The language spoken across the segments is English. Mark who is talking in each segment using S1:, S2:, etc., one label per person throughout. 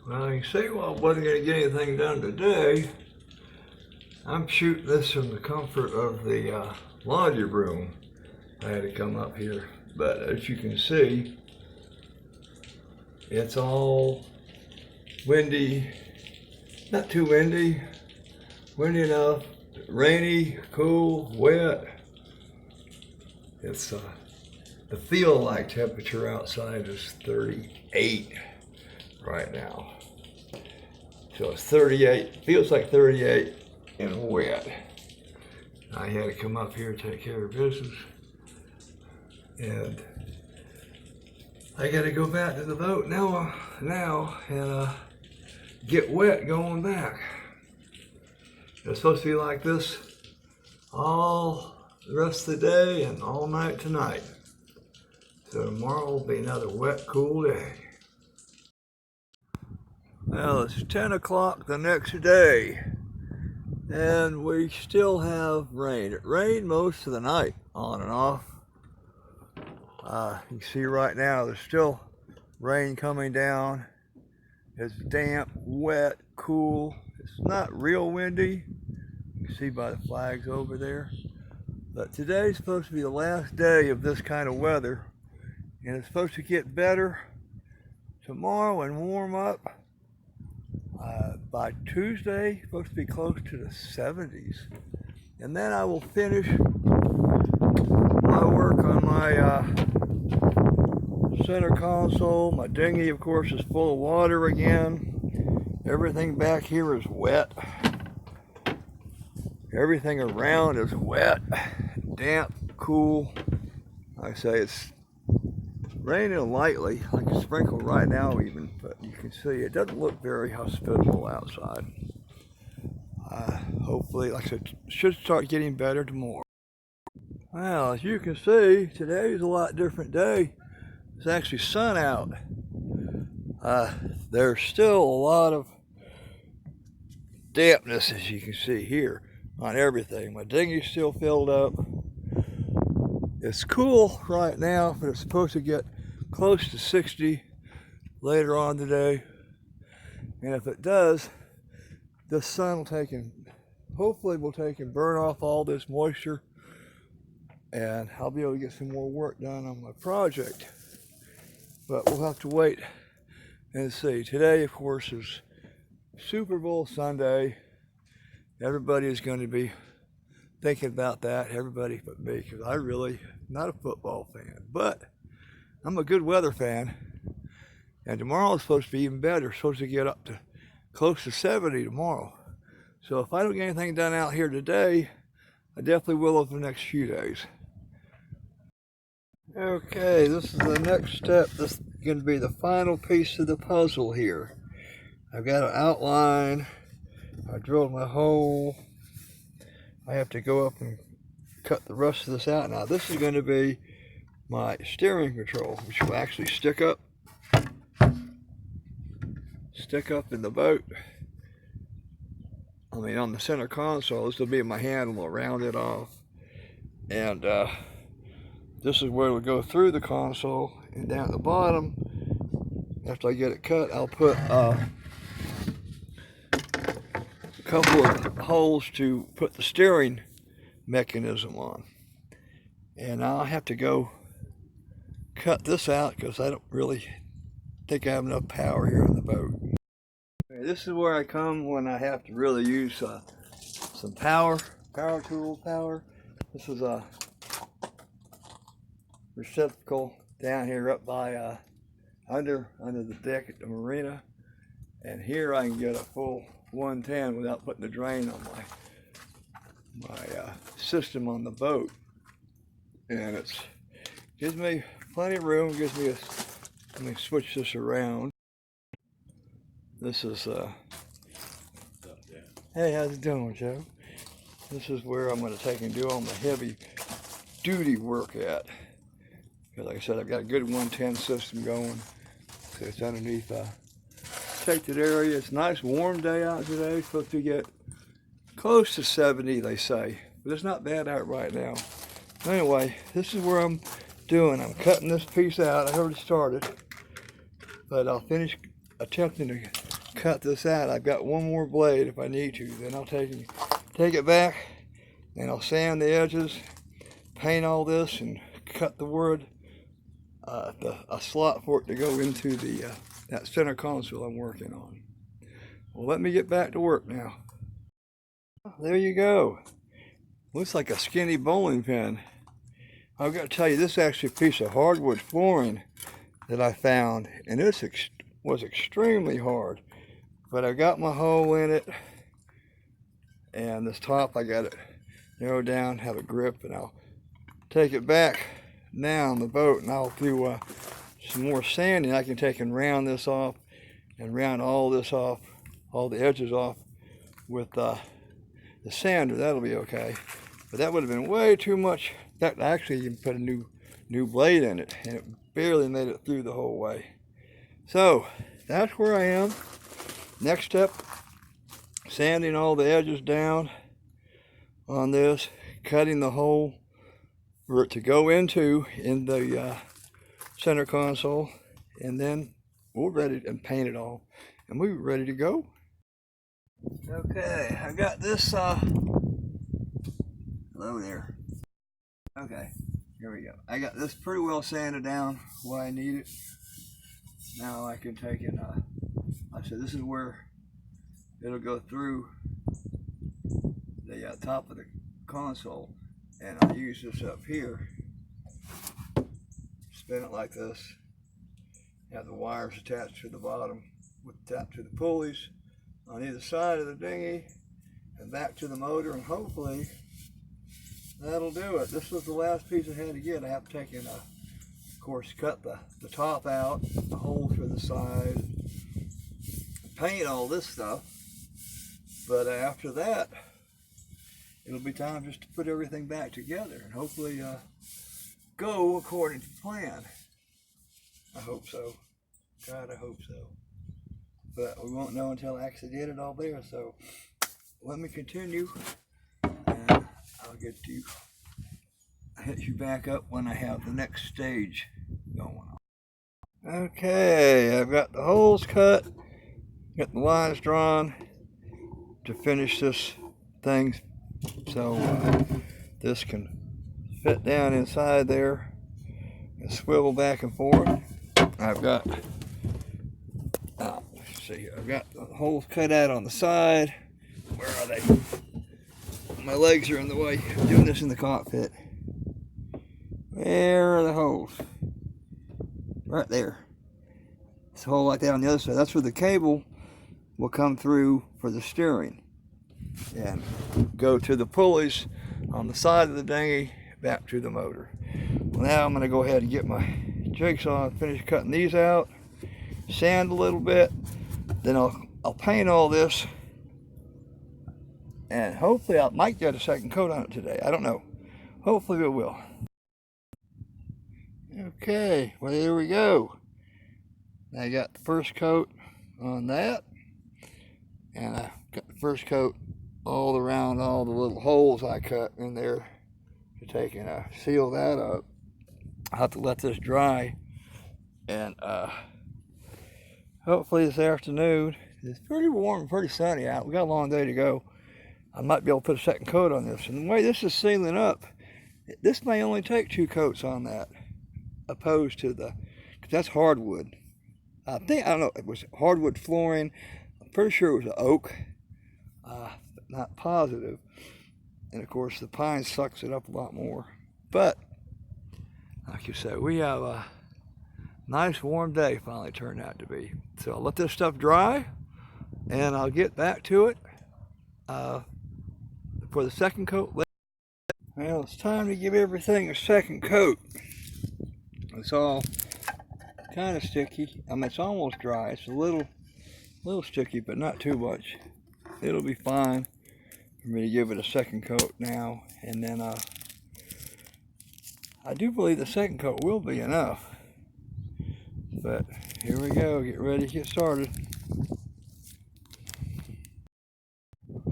S1: Well, you see, well, I wasn't going to get anything done today. I'm shooting this from the comfort of the laundry room. I had to come up here, but as you can see, it's all windy, not too windy, windy enough, rainy, cool, wet. It's the feel-like temperature outside is 38 right now. So it's 38, feels like 38 and wet. I had to come up here and take care of business. And I got to go back to the boat now and get wet going back. It's supposed to be like this all the rest of the day and all night tonight. So tomorrow will be another wet, cool day. Well, it's 10 o'clock the next day, and we still have rain. It rained most of the night, on and off. You see right now, there's still rain coming down. It's damp, wet, cool. It's not real windy. You can see by the flags over there. But today's supposed to be the last day of this kind of weather, and it's supposed to get better tomorrow and warm up. By Tuesday, it's supposed to be close to the 70s. And then I will finish my work on my center console. My dinghy, of course, is full of water again. Everything back here is wet. Everything around is wet, damp, cool. Like I say, it's raining lightly, like a sprinkle right now even, but you can see it doesn't look very hospitable outside. Hopefully, like I said, it should start getting better tomorrow. Well, as you can see, today's a lot different day. It's actually sun out. There's still a lot of dampness, as you can see here, on everything. My dinghy's still filled up. It's cool right now, but it's supposed to get close to 60 later on today. And if it does, the sun will take and hopefully will take and burn off all this moisture, and I'll be able to get some more work done on my project. But we'll have to wait and see. Today, of course, is Super Bowl Sunday. Everybody is going to be thinking about that, everybody but me, because I really not a football fan, but I'm a good weather fan. And tomorrow is supposed to be even better. Supposed to get up to close to 70 tomorrow. So if I don't get anything done out here today, I definitely will over the next few days. Okay, this is the next step. This is going to be the final piece of the puzzle here. I've got an outline. I drilled my hole. I have to go up and cut the rest of this out. Now this is going to be my steering control, which will actually stick up in the boat. I mean, on the center console. This will be my handle. I'll round it off, and this is where it'll go through the console, and down at the bottom, after I get it cut, I'll put a couple of holes to put the steering mechanism on. And I'll have to go cut this out because I don't really think I have enough power here on the boat. Okay, this is where I come when I have to really use some power tool power. This is a receptacle down here up by under the deck at the marina, and here I can get a full 110 without putting the drain on my system on the boat. And it gives me plenty of room. Gives me let me switch this around. This is hey, how's it doing, Joe? This is where I'm going to take and do all my heavy duty work at. Because like I said, I've got a good 110 system going. So it's underneath protected area. It's a nice warm day out today. It's supposed to get close to 70, they say. But it's not bad out right now. Anyway, this is where I'm doing. I'm cutting this piece out. I already started. But I'll finish attempting to cut this out. I've got one more blade if I need to. Then I'll take it back and I'll sand the edges, paint all this, and cut the wood, a slot for it to go into the that center console I'm working on. Well, let me get back to work now. There you go. Looks like a skinny bowling pin. I've got to tell you, this is actually a piece of hardwood flooring that I found, and this was extremely hard. But I got my hole in it, and this top I got it narrowed down, have a grip, and I'll take it back now on the boat, and I'll do some more sanding. I can take and round this off, and round all this off, all the edges off with the sander. That'll be okay. But that would have been way too much. That actually, you can put a new blade in it, and it barely made it through the whole way. So that's where I am. Next step, sanding all the edges down on this, cutting the hole for it to go into in the center console, and then we're ready to paint it all, and we're ready to go. Okay, I got this. Hello there. Okay, here we go. I got this pretty well sanded down where I need it. Now I can take it. I said this is where it'll go through the top of the console, and I'll use this up here. Spin it like this. Have the wires attached to the bottom, attached to the pulleys on either side of the dinghy, and back to the motor, and hopefully that'll do it. This was the last piece I had to get. I have to take and, of course, cut the top out, the holes for the side, paint all this stuff. But after that, it'll be time just to put everything back together and hopefully go according to plan. I hope so. God, I hope so. But we won't know until I actually get it all there. So let me continue, and I'll hit you back up when I have the next stage going on. Okay, I've got the holes cut, got the lines drawn to finish this thing, so this can fit down inside there and swivel back and forth. I've got, let's see, I've got the holes cut out on the side. Where are they? My legs are in the way. I'm doing this in the cockpit. Where are the holes? Right there. It's a hole like that on the other side. That's where the cable will come through for the steering and go to the pulleys on the side of the dinghy back to the motor. Well, now I'm going to go ahead and get my jigsaw and finish cutting these out, sand a little bit, then I'll paint all this, and hopefully I might get a second coat on it today. I don't know. Hopefully it will. Okay, well, here we go. I got the first coat on that, and I got the first coat all around all the little holes I cut in there to take and seal that up. I'll have to let this dry, and hopefully this afternoon, it's pretty warm and pretty sunny out. We got a long day to go. I might be able to put a second coat on this. And the way this is sealing up, this may only take 2 coats on that, opposed to because that's hardwood. I don't know, it was hardwood flooring. I'm pretty sure it was oak, but not positive. And of course the pine sucks it up a lot more. But like you said, we have a nice warm day finally turned out to be. So I'll let this stuff dry, and I'll get back to it for the second coat. Well, it's time to give everything a second coat. It's all kind of sticky. I mean, it's almost dry. It's a little sticky, but not too much. It'll be fine for me to give it a second coat now, and then I do believe the second coat will be enough. But here we go. Get ready to get started.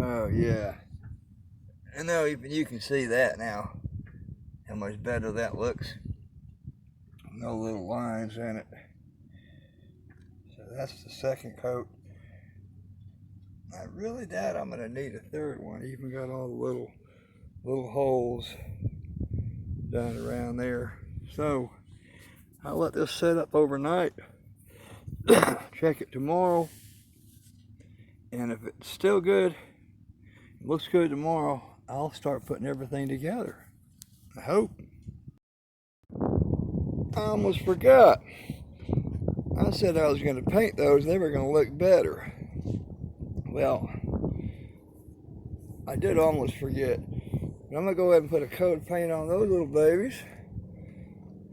S1: Oh yeah. I know even you can see that now. How much better that looks. No little lines in it. So that's the second coat. I really doubt I'm gonna need a third one. Even got all the little holes down around there. So I'll let this set up overnight. Check it tomorrow, and if it's still good, it looks good tomorrow, I'll start putting everything together. I hope. I almost forgot. I said I was going to paint those, they were going to look better. Well, I did almost forget. But I'm going to go ahead and put a coat of paint on those little babies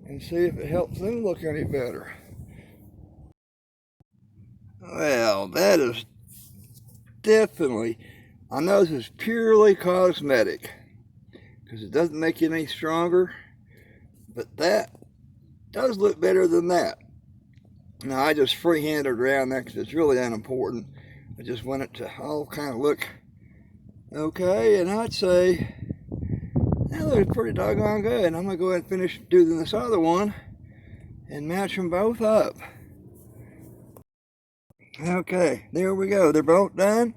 S1: and see if it helps them look any better. Well, that is definitely, I know this is purely cosmetic because it doesn't make it any stronger, but that does look better than that. Now, I just freehanded around that because it's really unimportant. I just want it to all kind of look okay, and I'd say that looks pretty doggone good. I'm going to go ahead and finish doing this other one and match them both up. Okay, there we go. They're both done.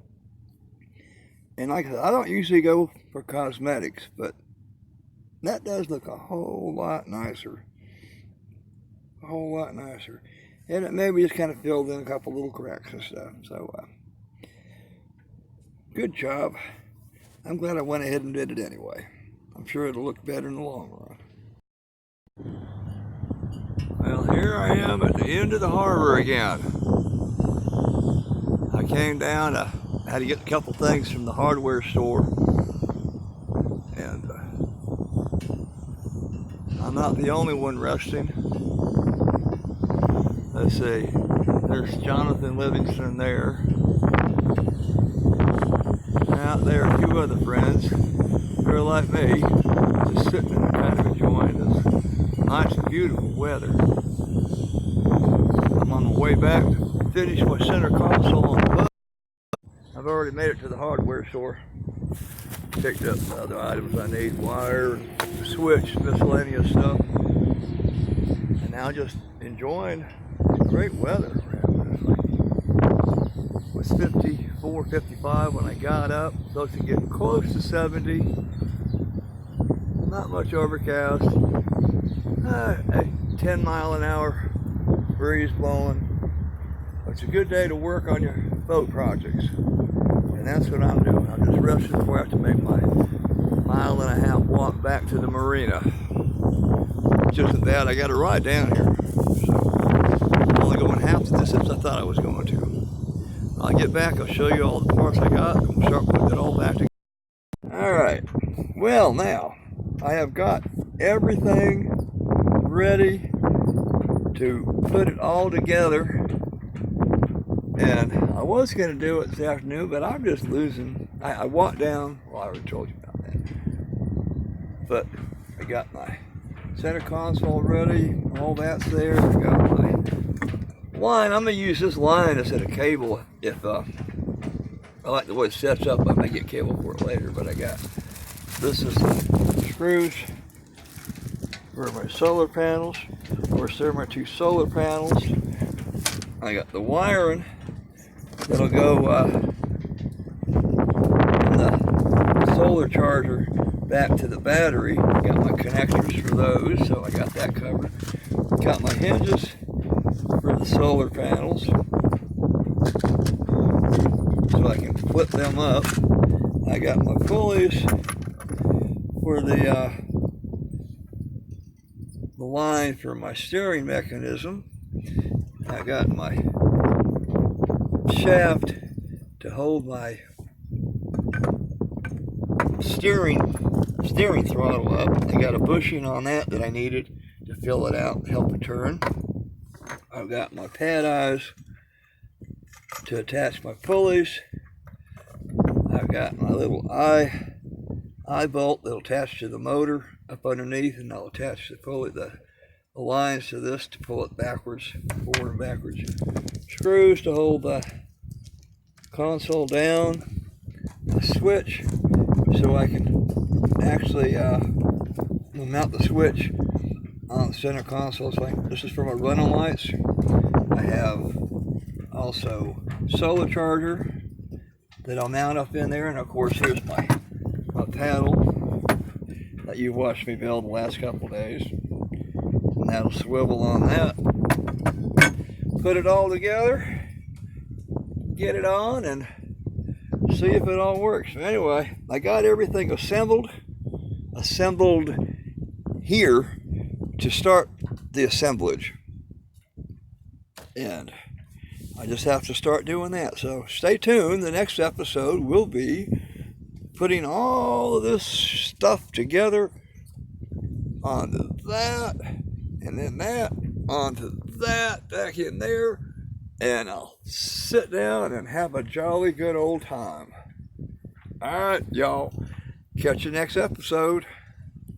S1: And like I said, I don't usually go for cosmetics, but that does look a whole lot nicer. A whole lot nicer. And it maybe just kind of filled in a couple little cracks and stuff. So, good job. I'm glad I went ahead and did it anyway. I'm sure it'll look better in the long run. Well, here I am at the end of the harbor again. I came down, I had to get a couple things from the hardware store. And I'm not the only one resting. Let's see, there's Jonathan Livingston there. And out there are a few other friends who are like me, just sitting and kind of enjoying this nice and beautiful weather. I'm on the way back to finish my center console on the boat. I've already made it to the hardware store. Picked up the other items I need, wire, switch, miscellaneous stuff. And now just enjoying great weather around. It was 54, 55 when I got up. Supposed to get close to 70. Not much overcast. A 10 mile an hour breeze blowing. It's a good day to work on your boat projects. And that's what I'm doing. I'm just resting before I have to make my 1.5 mile walk back to the marina. Just as bad, I got to ride down here. So I'm only going half the distance I thought I was going to. When I get back, I'll show you all the parts I got, and we'll start putting it all back together. Alright, well now, I have got everything ready to put it all together. And I was going to do it this afternoon, but I'm just losing. I walked down, well, I already told you about that. But I got my center console ready, all that's there. I got my line. I'm going to use this line instead of cable. If I like the way it sets up, I may get cable for it later. But I got, this is the screws for my solar panels. Of course, there are my 2 solar panels. I got the wiring that'll go from the solar charger back to the battery. I got my connectors for those, so I got that covered. Got my hinges for the solar panels, so I can flip them up. I got my pulleys for the line for my steering mechanism. I got my shaft to hold my steering throttle up. I got a bushing on that I needed to fill it out and help it turn. I've got my pad eyes to attach my pulleys. I've got my little eye bolt that'll attach to the motor up underneath, and I'll attach the pulley, the lines to this to pull it backwards, forward and backwards. Screws to hold the console down. A switch so I can actually mount the switch on the center console. So this is for my running lights. I have also solar charger that I'll mount up in there. And of course, here's my paddle that you watched me build the last couple days. And that'll swivel on that. Put it all together, get it on, and see if it all works. So anyway, I got everything assembled here to start the assemblage. And I just have to start doing that. So stay tuned. The next episode will be putting all of this stuff together onto that, and then that onto that back in there, and I'll sit down and have a jolly good old time. All right, y'all. Catch you next episode.